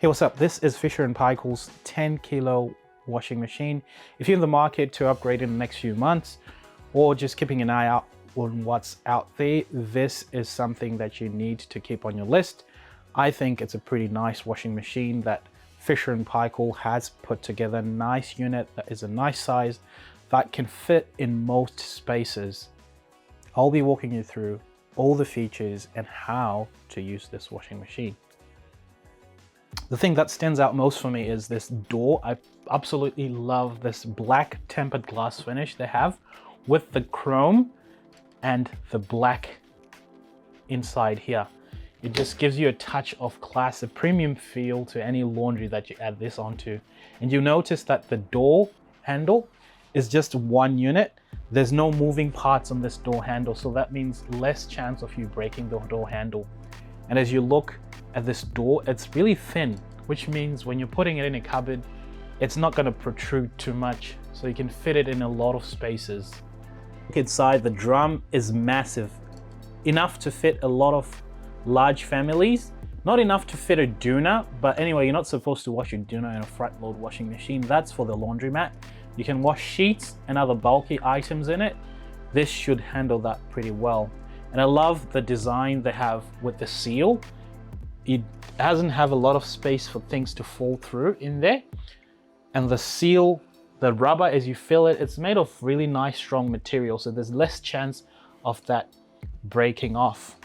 Hey, what's up? This is Fisher & Paykel's 10 kilo washing machine. If you're in the market to upgrade in the next few months, or just keeping an eye out on what's out there, this is something that you need to keep on your list. I think it's a pretty nice washing machine that Fisher & Paykel has put together. Nice unit that is a nice size that can fit in most spaces. I'll be walking you through all the features and how to use this washing machine. The thing that stands out most for me is this door. I absolutely love this black tempered glass finish they have with the chrome and the black inside here. It just gives you a touch of class, a premium feel to any laundry that you add this onto. And you notice that the door handle is just one unit. There's no moving parts on this door handle, so that means less chance of you breaking the door handle. And as you look at this door, it's really thin, which means when you're putting it in a cupboard, it's not going to protrude too much, so you can fit it in a lot of spaces. Look inside, the drum is massive, enough to fit a lot of large families. Not enough to fit a doona, but anyway, you're not supposed to wash your doona in a front load washing machine. That's for the laundromat. You can wash sheets and other bulky items in it. This should handle that pretty well. And I love the design they have with the seal. It doesn't have a lot of space for things to fall through in there. And the seal, the rubber, as you feel it, it's made of really nice, strong material. So there's less chance of that breaking off.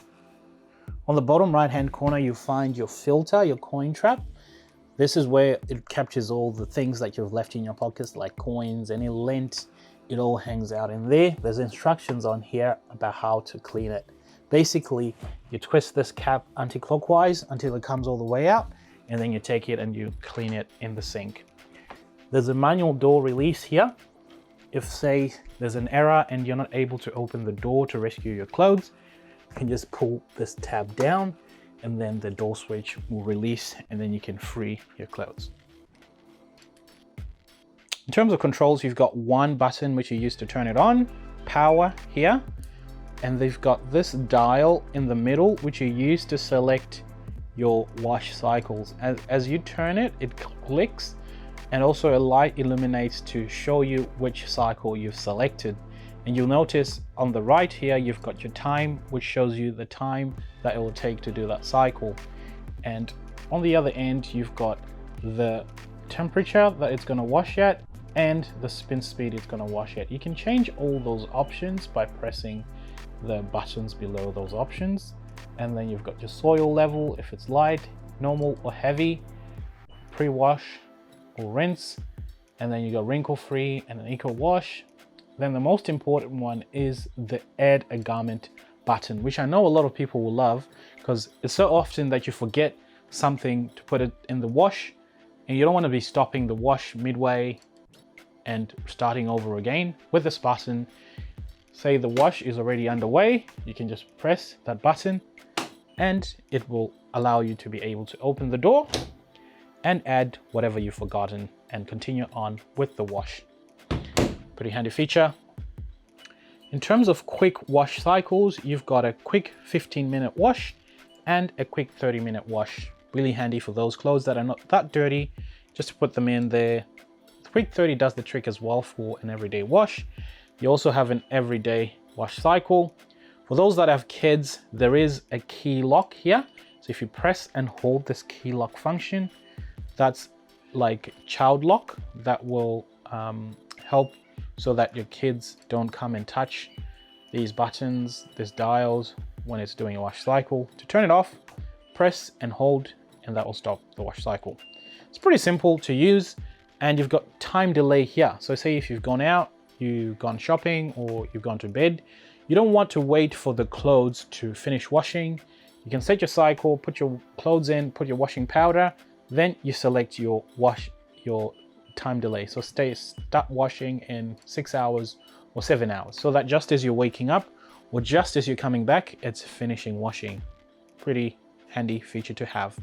On the bottom right-hand corner, you find your filter, your coin trap. This is where it captures all the things that you've left in your pockets, like coins, any lint. It all hangs out in there. There's instructions on here about how to clean it. Basically, you twist this cap anti-clockwise until it comes all the way out, and then you take it and you clean it in the sink. There's a manual door release here. If, say, there's an error and you're not able to open the door to rescue your clothes, you can just pull this tab down and then the door switch will release, and then you can free your clothes. In terms of controls, you've got one button which you use to turn it on, power here, and they've got this dial in the middle which you use to select your wash cycles. As you turn it, it clicks, and also a light illuminates to show you which cycle you've selected. And you'll notice on the right here, you've got your time, which shows you the time that it will take to do that cycle. And on the other end, you've got the temperature that it's going to wash at and the spin speed it's going to wash at. You can change all those options by pressing the buttons below those options. And then you've got your soil level, if it's light, normal or heavy, pre-wash or rinse. And then you got wrinkle free and an eco wash. Then the most important one is the add a garment button, which I know a lot of people will love because it's so often that you forget something to put it in the wash and you don't want to be stopping the wash midway and starting over again. With this button, say the wash is already underway, you can just press that button and it will allow you to be able to open the door and add whatever you've forgotten and continue on with the wash. Pretty handy feature. In terms of quick wash cycles, you've got a quick 15-minute wash and a quick 30-minute wash. Really handy for those clothes that are not that dirty, just to put them in there. The quick 30 does the trick as well for an everyday wash. You also have an everyday wash cycle. For those that have kids, there is a key lock here. So if you press and hold this key lock function, that's like child lock that will help so that your kids don't come and touch these buttons, these dials when it's doing a wash cycle. To turn it off, press and hold, and that will stop the wash cycle. It's pretty simple to use, and you've got time delay here. So say if you've gone out, you've gone shopping, or you've gone to bed, you don't want to wait for the clothes to finish washing. You can set your cycle, put your clothes in, put your washing powder, then you select your time delay. So start washing in 6 hours or 7 hours, so that just as you're waking up or just as you're coming back, it's finishing washing. Pretty handy feature to have.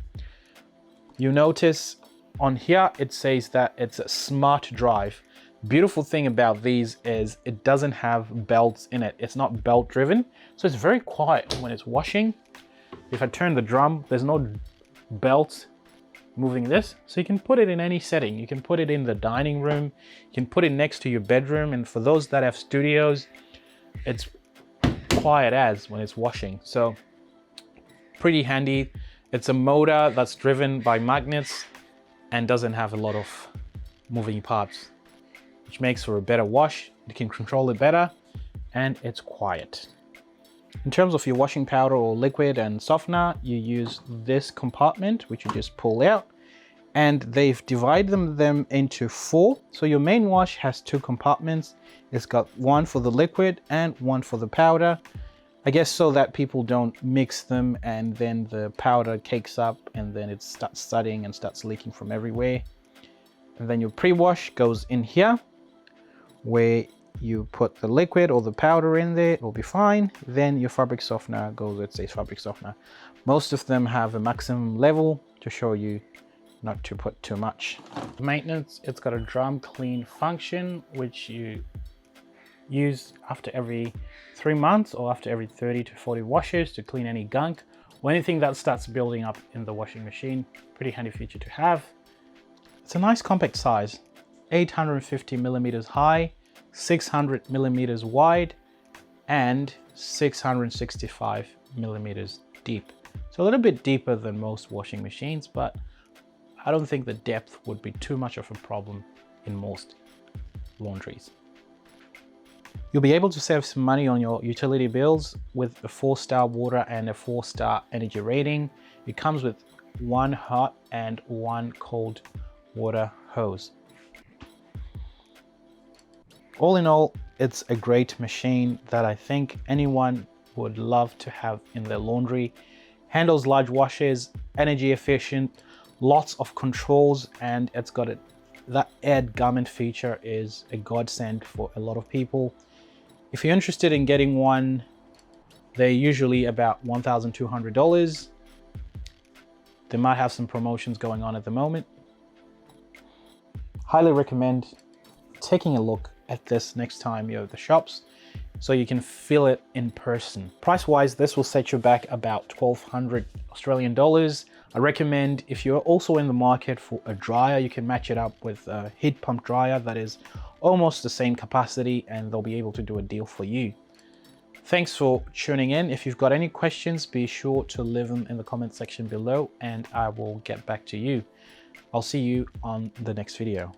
You notice on here, it says that it's a smart drive. Beautiful thing about these is it doesn't have belts in it. It's not belt driven, so it's very quiet when it's washing. If I turn the drum, there's no belt moving this. So you can put it in any setting. You can put it in the dining room, you can put it next to your bedroom, and for those that have studios, it's quiet as when it's washing. So pretty handy. It's a motor that's driven by magnets and doesn't have a lot of moving parts, which makes for a better wash. You can control it better and it's quiet. In terms of your washing powder or liquid and softener, you use this compartment, which you just pull out, and they've divided them into 4. So your main wash has 2 compartments. It's got one for the liquid and one for the powder. I guess so that people don't mix them and then the powder cakes up and then it starts studying and starts leaking from everywhere. And then your pre-wash goes in here, where you put the liquid or the powder in there, it will be fine. Then your fabric softener goes, it says fabric softener. Most of them have a maximum level to show you not to put too much. Maintenance, it's got a drum clean function, which you use after every 3 months or after every 30 to 40 washes to clean any gunk or anything that starts building up in the washing machine. Pretty handy feature to have. It's a nice compact size, 850 millimeters high, 600 millimeters wide, and 665 millimeters deep. So a little bit deeper than most washing machines, but I don't think the depth would be too much of a problem in most laundries. You'll be able to save some money on your utility bills with a 4-star water and a 4-star energy rating. It comes with 1 hot and 1 cold water hose. All in all, it's a great machine that I think anyone would love to have in their laundry. Handles large washes, energy efficient, lots of controls, and it's got that add garment feature is a godsend for a lot of people. If you're interested in getting one, they're usually about $1,200. They might have some promotions going on at the moment. Highly recommend taking a look at this next time you're at the shops so you can feel it in person. Price wise, this will set you back about 1,200 Australian dollars. I recommend if you're also in the market for a dryer, you can match it up with a heat pump dryer that is almost the same capacity and they'll be able to do a deal for you. Thanks for tuning in. If you've got any questions, be sure to leave them in the comment section below and I will get back to you. I'll see you on the next video.